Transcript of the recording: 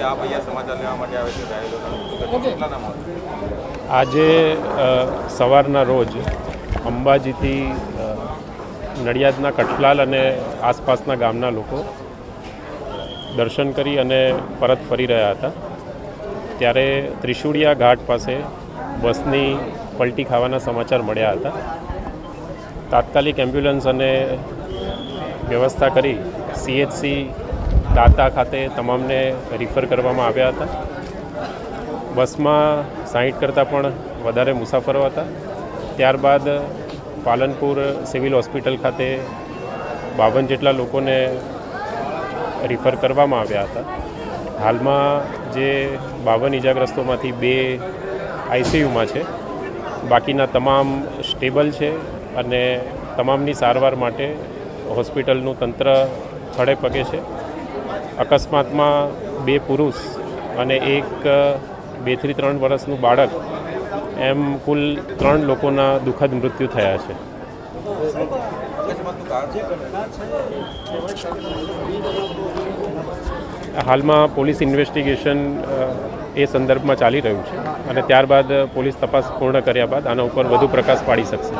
आप અહીંયા સમાચાર લેવા માટે આવે છે કેટલા નામ આજે સવારના રોજ અંબાજીથી નડિયાદના કઠલાલ અને આસપાસના ગામના લોકો દર્શન કરી અને પરત ફરી રહ્યા હતા ત્યારે ત્રિશુળિયા ઘાટ પાસે બસની પલટી ખાવાના સમાચાર મળ્યા હતા. તાત્કાલિક એમ્બ્યુલન્સ અને વ્યવસ્થા કરી CHC દાતા ખાતે તમામને રિફર કરવામાં આવ્યા હતા. બસમાં 60 કરતાં પણ વધારે મુસાફરો હતા. ત્યારબાદ પાલનપુર સિવિલ હોસ્પિટલ ખાતે 52 જેટલા લોકોને રિફર કરવામાં આવ્યા હતા. હાલમાં જે 52 ઇજાગ્રસ્તોમાંથી 2 ICUમાં છે, બાકીના તમામ સ્ટેબલ છે અને તમામની સારવાર માટે હોસ્પિટલનું તંત્ર ખડે પગે છે. અકસ્માતમાં 2 પુરુષ અને 1 2 થી 3 વર્ષનું બાળક એમ કુલ 3 લોકોના દુઃખદ મૃત્યુ થયા છે. હાલમાં પોલીસ ઇન્વેસ્ટિગેશન એ સંદર્ભમાં ચાલી રહ્યું છે અને ત્યારબાદ પોલીસ તપાસ પૂર્ણ કર્યા બાદ આના ઉપર વધુ પ્રકાશ પાડી શકશે.